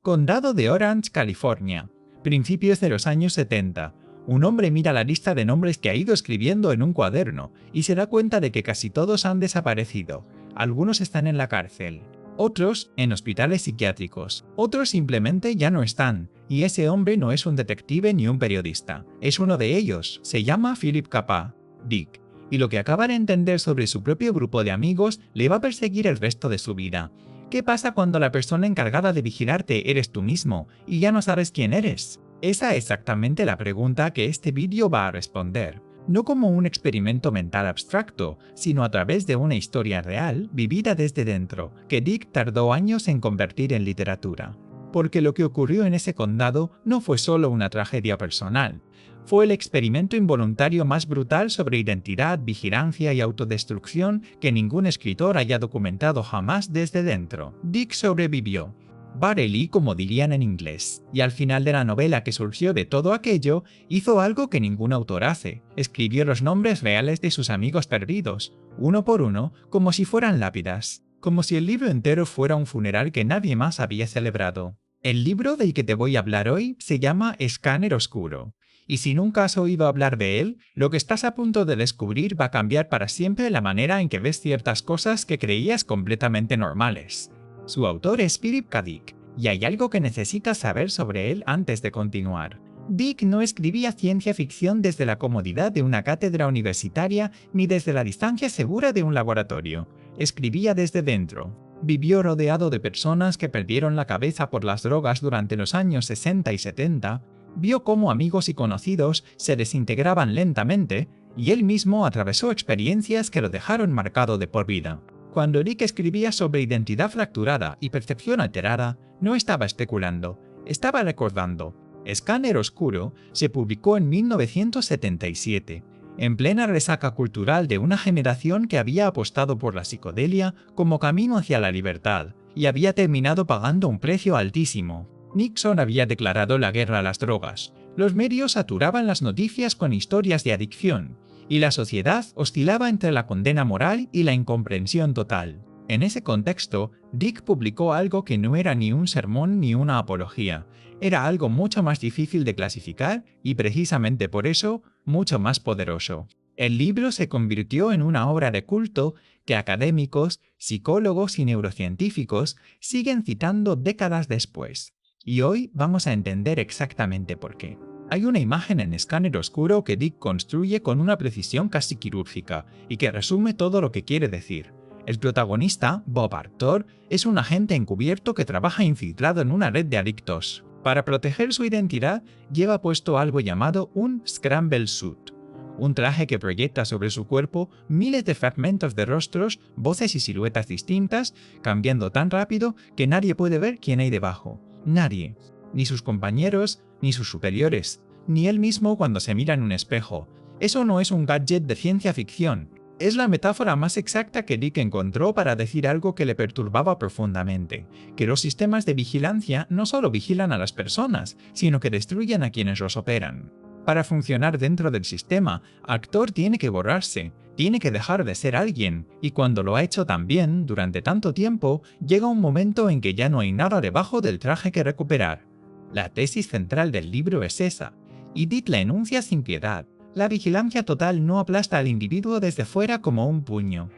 Condado de Orange, California. Principios de los años 70. Un hombre mira la lista de nombres que ha ido escribiendo en un cuaderno y se da cuenta de que casi todos han desaparecido. Algunos están en la cárcel, otros en hospitales psiquiátricos, otros simplemente ya no están, y ese hombre no es un detective ni un periodista. Es uno de ellos, se llama Philip Capa, Dick, y lo que acaba de entender sobre su propio grupo de amigos le va a perseguir el resto de su vida. ¿Qué pasa cuando la persona encargada de vigilarte eres tú mismo y ya no sabes quién eres? Esa es exactamente la pregunta que este vídeo va a responder. No como un experimento mental abstracto, sino a través de una historia real, vivida desde dentro, que Dick tardó años en convertir en literatura. Porque lo que ocurrió en ese condado no fue solo una tragedia personal. Fue el experimento involuntario más brutal sobre identidad, vigilancia y autodestrucción que ningún escritor haya documentado jamás desde dentro. Dick sobrevivió. Barely, como dirían en inglés, y al final de la novela que surgió de todo aquello, hizo algo que ningún autor hace. Escribió los nombres reales de sus amigos perdidos, uno por uno, como si fueran lápidas. Como si el libro entero fuera un funeral que nadie más había celebrado. El libro del que te voy a hablar hoy se llama Escáner Oscuro. Y si nunca has oído hablar de él, lo que estás a punto de descubrir va a cambiar para siempre la manera en que ves ciertas cosas que creías completamente normales. Su autor es Philip K. Dick, y hay algo que necesitas saber sobre él antes de continuar. Dick no escribía ciencia ficción desde la comodidad de una cátedra universitaria ni desde la distancia segura de un laboratorio. Escribía desde dentro. Vivió rodeado de personas que perdieron la cabeza por las drogas durante los años 60 y 70, vio cómo amigos y conocidos se desintegraban lentamente, y él mismo atravesó experiencias que lo dejaron marcado de por vida. Cuando Dick escribía sobre identidad fracturada y percepción alterada, no estaba especulando, estaba recordando. Escáner Oscuro se publicó en 1977, en plena resaca cultural de una generación que había apostado por la psicodelia como camino hacia la libertad, y había terminado pagando un precio altísimo. Nixon había declarado la guerra a las drogas, los medios saturaban las noticias con historias de adicción, y la sociedad oscilaba entre la condena moral y la incomprensión total. En ese contexto, Dick publicó algo que no era ni un sermón ni una apología, era algo mucho más difícil de clasificar y precisamente por eso, mucho más poderoso. El libro se convirtió en una obra de culto que académicos, psicólogos y neurocientíficos siguen citando décadas después. Y hoy vamos a entender exactamente por qué. Hay una imagen en Escáner Oscuro que Dick construye con una precisión casi quirúrgica y que resume todo lo que quiere decir. El protagonista, Bob Arctor, es un agente encubierto que trabaja infiltrado en una red de adictos. Para proteger su identidad, lleva puesto algo llamado un Scramble Suit, un traje que proyecta sobre su cuerpo miles de fragmentos de rostros, voces y siluetas distintas, cambiando tan rápido que nadie puede ver quién hay debajo. Nadie. Ni sus compañeros, ni sus superiores, ni él mismo cuando se mira en un espejo. Eso no es un gadget de ciencia ficción. Es la metáfora más exacta que Dick encontró para decir algo que le perturbaba profundamente, que los sistemas de vigilancia no solo vigilan a las personas, sino que destruyen a quienes los operan. Para funcionar dentro del sistema, Arctor tiene que borrarse, tiene que dejar de ser alguien, y cuando lo ha hecho tan bien, durante tanto tiempo, llega un momento en que ya no hay nada debajo del traje que recuperar. La tesis central del libro es esa, y Dick la enuncia sin piedad. La vigilancia total no aplasta al individuo desde fuera como un puño.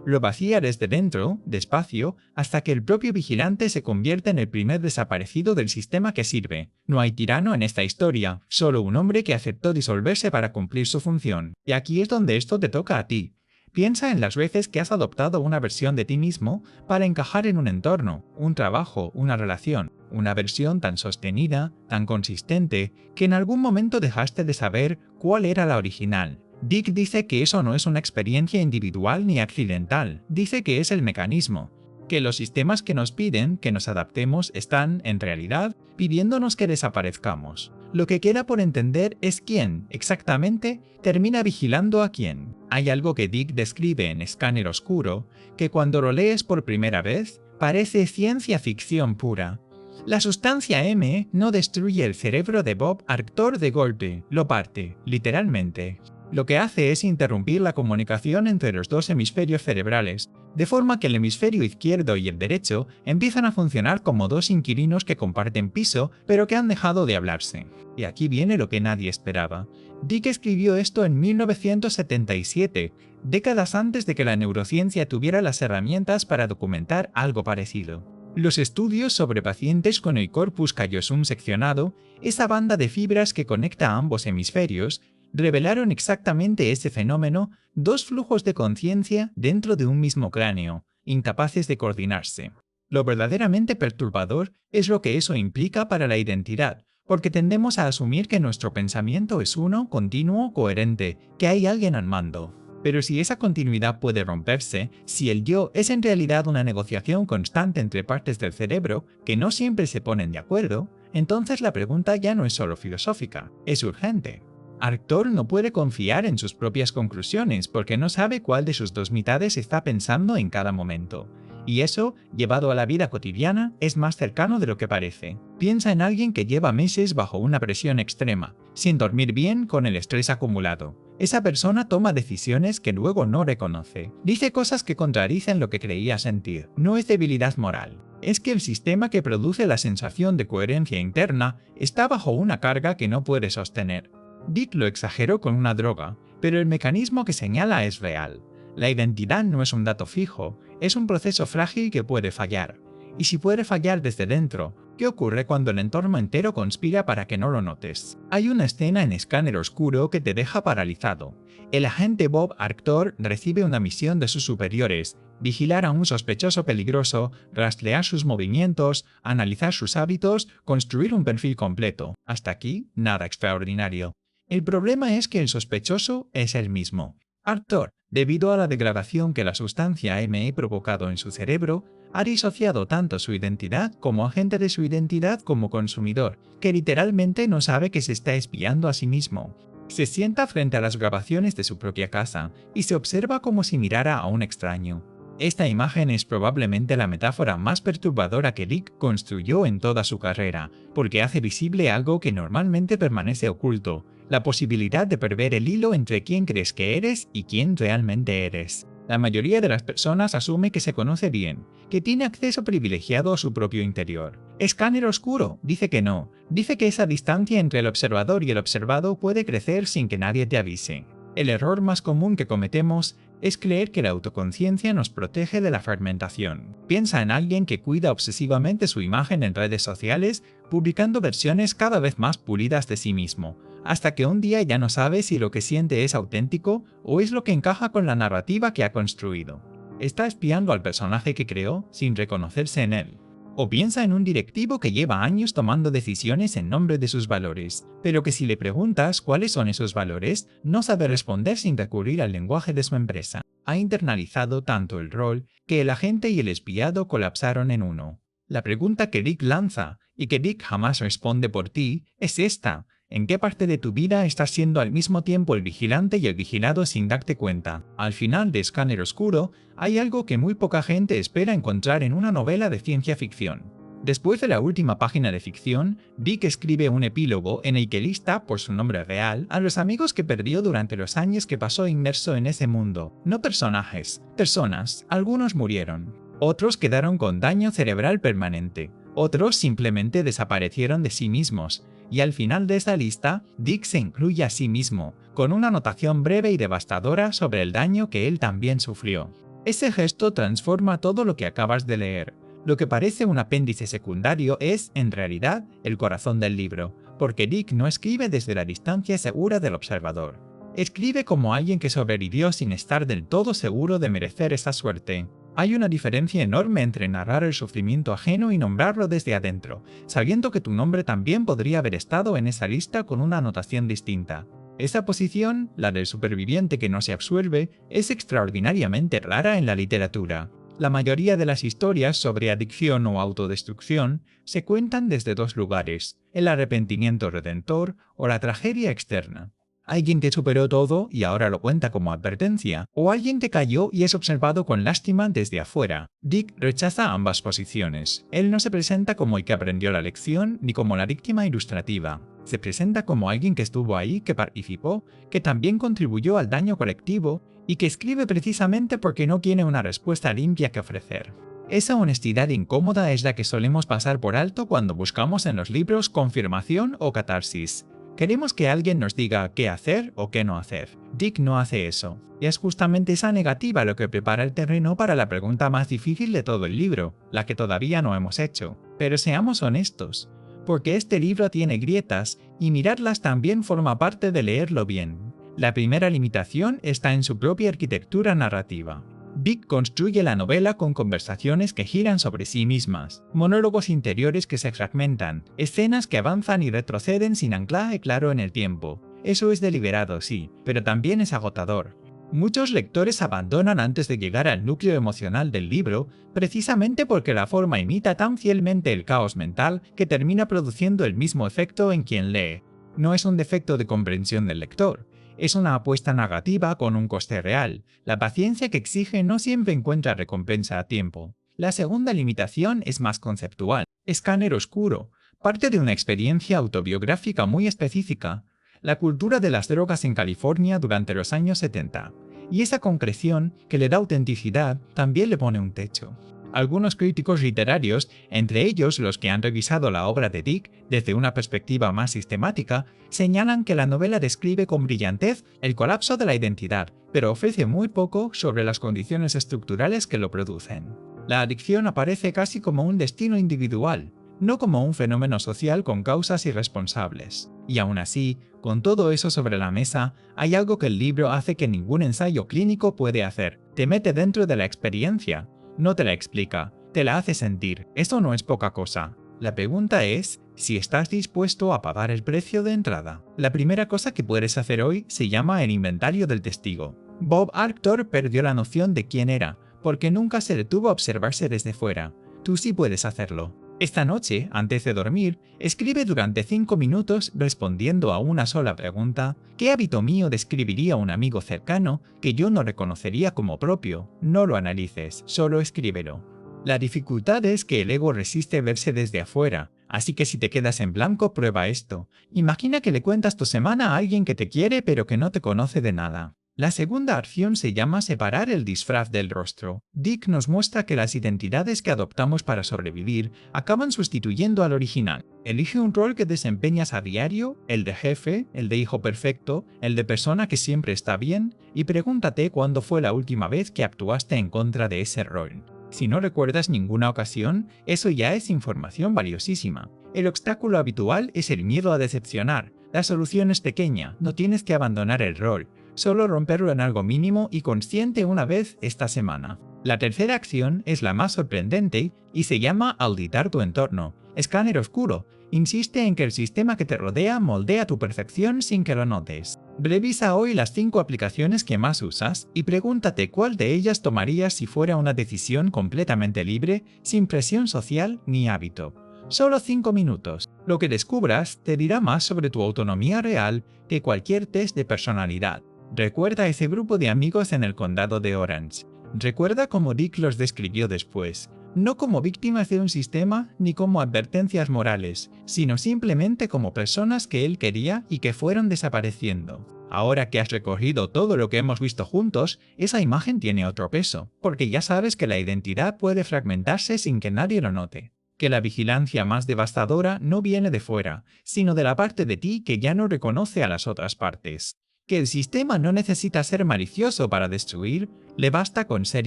Lo vacía desde dentro, despacio, hasta que el propio vigilante se convierte en el primer desaparecido del sistema que sirve. No hay tirano en esta historia, solo un hombre que aceptó disolverse para cumplir su función. Y aquí es donde esto te toca a ti. Piensa en las veces que has adoptado una versión de ti mismo para encajar en un entorno, un trabajo, una relación. Una versión tan sostenida, tan consistente, que en algún momento dejaste de saber cuál era la original. Dick dice que eso no es una experiencia individual ni accidental, dice que es el mecanismo, que los sistemas que nos piden que nos adaptemos están, en realidad, pidiéndonos que desaparezcamos. Lo que queda por entender es quién, exactamente, termina vigilando a quién. Hay algo que Dick describe en Escáner Oscuro, que cuando lo lees por primera vez, parece ciencia ficción pura. La sustancia M no destruye el cerebro de Bob Arctor de golpe, lo parte, literalmente. Lo que hace es interrumpir la comunicación entre los dos hemisferios cerebrales, de forma que el hemisferio izquierdo y el derecho empiezan a funcionar como dos inquilinos que comparten piso, pero que han dejado de hablarse. Y aquí viene lo que nadie esperaba. Dick escribió esto en 1977, décadas antes de que la neurociencia tuviera las herramientas para documentar algo parecido. Los estudios sobre pacientes con el corpus callosum seccionado, esa banda de fibras que conecta a ambos hemisferios, revelaron exactamente ese fenómeno, dos flujos de conciencia dentro de un mismo cráneo, incapaces de coordinarse. Lo verdaderamente perturbador es lo que eso implica para la identidad, porque tendemos a asumir que nuestro pensamiento es uno, continuo, coherente, que hay alguien al mando. Pero si esa continuidad puede romperse, si el yo es en realidad una negociación constante entre partes del cerebro que no siempre se ponen de acuerdo, entonces la pregunta ya no es solo filosófica, es urgente. Arctor no puede confiar en sus propias conclusiones porque no sabe cuál de sus dos mitades está pensando en cada momento. Y eso, llevado a la vida cotidiana, es más cercano de lo que parece. Piensa en alguien que lleva meses bajo una presión extrema, sin dormir bien con el estrés acumulado. Esa persona toma decisiones que luego no reconoce. Dice cosas que contradicen lo que creía sentir. No es debilidad moral. Es que el sistema que produce la sensación de coherencia interna está bajo una carga que no puede sostener. Dick lo exageró con una droga, pero el mecanismo que señala es real. La identidad no es un dato fijo, es un proceso frágil que puede fallar. Y si puede fallar desde dentro, ¿qué ocurre cuando el entorno entero conspira para que no lo notes? Hay una escena en Escáner Oscuro que te deja paralizado. El agente Bob Arctor recibe una misión de sus superiores: vigilar a un sospechoso peligroso, rastrear sus movimientos, analizar sus hábitos, construir un perfil completo. Hasta aquí, nada extraordinario. El problema es que el sospechoso es él mismo. Arctor, debido a la degradación que la sustancia ME provocado en su cerebro, ha disociado tanto su identidad como agente de su identidad como consumidor, que literalmente no sabe que se está espiando a sí mismo. Se sienta frente a las grabaciones de su propia casa y se observa como si mirara a un extraño. Esta imagen es probablemente la metáfora más perturbadora que Dick construyó en toda su carrera, porque hace visible algo que normalmente permanece oculto: la posibilidad de perder el hilo entre quién crees que eres y quién realmente eres. La mayoría de las personas asume que se conoce bien, que tiene acceso privilegiado a su propio interior. Escáner Oscuro dice que no, dice que esa distancia entre el observador y el observado puede crecer sin que nadie te avise. El error más común que cometemos es creer que la autoconciencia nos protege de la fragmentación. Piensa en alguien que cuida obsesivamente su imagen en redes sociales, publicando versiones cada vez más pulidas de sí mismo, hasta que un día ya no sabe si lo que siente es auténtico o es lo que encaja con la narrativa que ha construido. Está espiando al personaje que creó sin reconocerse en él. O piensa en un directivo que lleva años tomando decisiones en nombre de sus valores, pero que si le preguntas cuáles son esos valores, no sabe responder sin recurrir al lenguaje de su empresa. Ha internalizado tanto el rol que el agente y el espiado colapsaron en uno. La pregunta que Dick lanza, y que Dick jamás responde por ti, es esta: ¿en qué parte de tu vida estás siendo al mismo tiempo el vigilante y el vigilado sin darte cuenta? Al final de Escáner Oscuro, hay algo que muy poca gente espera encontrar en una novela de ciencia ficción. Después de la última página de ficción, Dick escribe un epílogo en el que lista, por su nombre real, a los amigos que perdió durante los años que pasó inmerso en ese mundo. No personajes, personas. Algunos murieron. Otros quedaron con daño cerebral permanente. Otros simplemente desaparecieron de sí mismos. Y al final de esa lista, Dick se incluye a sí mismo, con una anotación breve y devastadora sobre el daño que él también sufrió. Ese gesto transforma todo lo que acabas de leer. Lo que parece un apéndice secundario es, en realidad, el corazón del libro, porque Dick no escribe desde la distancia segura del observador. Escribe como alguien que sobrevivió sin estar del todo seguro de merecer esa suerte. Hay una diferencia enorme entre narrar el sufrimiento ajeno y nombrarlo desde adentro, sabiendo que tu nombre también podría haber estado en esa lista con una anotación distinta. Esa posición, la del superviviente que no se absuelve, es extraordinariamente rara en la literatura. La mayoría de las historias sobre adicción o autodestrucción se cuentan desde dos lugares: el arrepentimiento redentor o la tragedia externa. Alguien que superó todo y ahora lo cuenta como advertencia, o alguien que cayó y es observado con lástima desde afuera. Dick rechaza ambas posiciones. Él no se presenta como el que aprendió la lección ni como la víctima ilustrativa. Se presenta como alguien que estuvo ahí, que participó, que también contribuyó al daño colectivo y que escribe precisamente porque no tiene una respuesta limpia que ofrecer. Esa honestidad incómoda es la que solemos pasar por alto cuando buscamos en los libros confirmación o catarsis. Queremos que alguien nos diga qué hacer o qué no hacer. Dick no hace eso. Y es justamente esa negativa lo que prepara el terreno para la pregunta más difícil de todo el libro, la que todavía no hemos hecho. Pero seamos honestos, porque este libro tiene grietas y mirarlas también forma parte de leerlo bien. La primera limitación está en su propia arquitectura narrativa. Dick construye la novela con conversaciones que giran sobre sí mismas, monólogos interiores que se fragmentan, escenas que avanzan y retroceden sin anclaje claro en el tiempo. Eso es deliberado, sí, pero también es agotador. Muchos lectores abandonan antes de llegar al núcleo emocional del libro, precisamente porque la forma imita tan fielmente el caos mental que termina produciendo el mismo efecto en quien lee. No es un defecto de comprensión del lector. Es una apuesta negativa con un coste real. La paciencia que exige no siempre encuentra recompensa a tiempo. La segunda limitación es más conceptual. Escáner oscuro. Parte de una experiencia autobiográfica muy específica. La cultura de las drogas en California durante los años 70. Y esa concreción, que le da autenticidad, también le pone un techo. Algunos críticos literarios, entre ellos los que han revisado la obra de Dick desde una perspectiva más sistemática, señalan que la novela describe con brillantez el colapso de la identidad, pero ofrece muy poco sobre las condiciones estructurales que lo producen. La adicción aparece casi como un destino individual, no como un fenómeno social con causas irresponsables. Y aún así, con todo eso sobre la mesa, hay algo que el libro hace que ningún ensayo clínico puede hacer. Te mete dentro de la experiencia. No te la explica, te la hace sentir. Eso no es poca cosa. La pregunta es si estás dispuesto a pagar el precio de entrada. La primera cosa que puedes hacer hoy se llama el inventario del testigo. Bob Arctor perdió la noción de quién era, porque nunca se detuvo a observarse desde fuera. Tú sí puedes hacerlo. Esta noche, antes de dormir, escribe durante 5 minutos respondiendo a una sola pregunta: ¿qué hábito mío describiría un amigo cercano que yo no reconocería como propio? No lo analices, solo escríbelo. La dificultad es que el ego resiste verse desde afuera, así que si te quedas en blanco, prueba esto. Imagina que le cuentas tu semana a alguien que te quiere pero que no te conoce de nada. La segunda acción se llama separar el disfraz del rostro. Dick nos muestra que las identidades que adoptamos para sobrevivir acaban sustituyendo al original. Elige un rol que desempeñas a diario, el de jefe, el de hijo perfecto, el de persona que siempre está bien, y pregúntate cuándo fue la última vez que actuaste en contra de ese rol. Si no recuerdas ninguna ocasión, eso ya es información valiosísima. El obstáculo habitual es el miedo a decepcionar. La solución es pequeña, no tienes que abandonar el rol. Solo romperlo en algo mínimo y consciente una vez esta semana. La tercera acción es la más sorprendente y se llama auditar tu entorno. Escáner oscuro. Insiste en que el sistema que te rodea moldea tu percepción sin que lo notes. Revisa hoy las 5 aplicaciones que más usas y pregúntate cuál de ellas tomarías si fuera una decisión completamente libre, sin presión social ni hábito. Solo 5 minutos. Lo que descubras te dirá más sobre tu autonomía real que cualquier test de personalidad. Recuerda ese grupo de amigos en el condado de Orange. Recuerda cómo Dick los describió después, no como víctimas de un sistema ni como advertencias morales, sino simplemente como personas que él quería y que fueron desapareciendo. Ahora que has recorrido todo lo que hemos visto juntos, esa imagen tiene otro peso, porque ya sabes que la identidad puede fragmentarse sin que nadie lo note. Que la vigilancia más devastadora no viene de fuera, sino de la parte de ti que ya no reconoce a las otras partes. Que el sistema no necesita ser malicioso para destruir, le basta con ser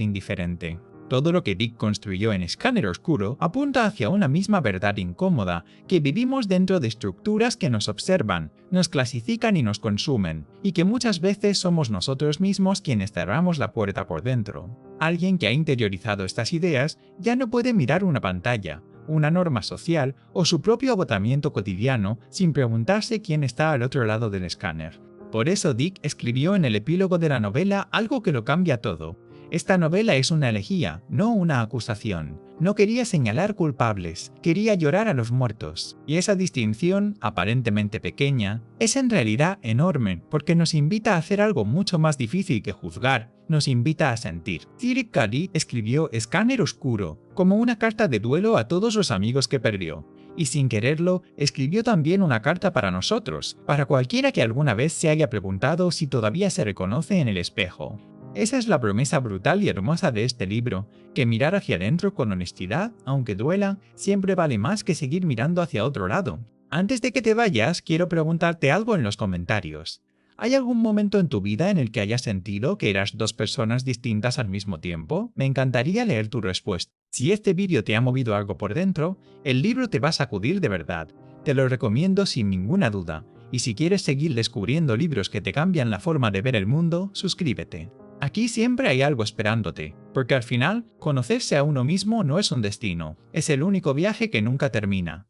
indiferente. Todo lo que Dick construyó en Escáner Oscuro apunta hacia una misma verdad incómoda, que vivimos dentro de estructuras que nos observan, nos clasifican y nos consumen, y que muchas veces somos nosotros mismos quienes cerramos la puerta por dentro. Alguien que ha interiorizado estas ideas ya no puede mirar una pantalla, una norma social o su propio agotamiento cotidiano sin preguntarse quién está al otro lado del escáner. Por eso Dick escribió en el epílogo de la novela algo que lo cambia todo. Esta novela es una elegía, no una acusación. No quería señalar culpables, quería llorar a los muertos. Y esa distinción, aparentemente pequeña, es en realidad enorme, porque nos invita a hacer algo mucho más difícil que juzgar, nos invita a sentir. Philip K. Dick escribió Escáner Oscuro como una carta de duelo a todos los amigos que perdió. y sin quererlo, escribió también una carta para nosotros, para cualquiera que alguna vez se haya preguntado si todavía se reconoce en el espejo. Esa es la promesa brutal y hermosa de este libro, que mirar hacia adentro con honestidad, aunque duela, siempre vale más que seguir mirando hacia otro lado. Antes de que te vayas, quiero preguntarte algo en los comentarios. ¿Hay algún momento en tu vida en el que hayas sentido que eras dos personas distintas al mismo tiempo? Me encantaría leer tu respuesta. Si este vídeo te ha movido algo por dentro, el libro te va a sacudir de verdad. Te lo recomiendo sin ninguna duda. Y si quieres seguir descubriendo libros que te cambian la forma de ver el mundo, suscríbete. Aquí siempre hay algo esperándote, porque al final, conocerse a uno mismo no es un destino, es el único viaje que nunca termina.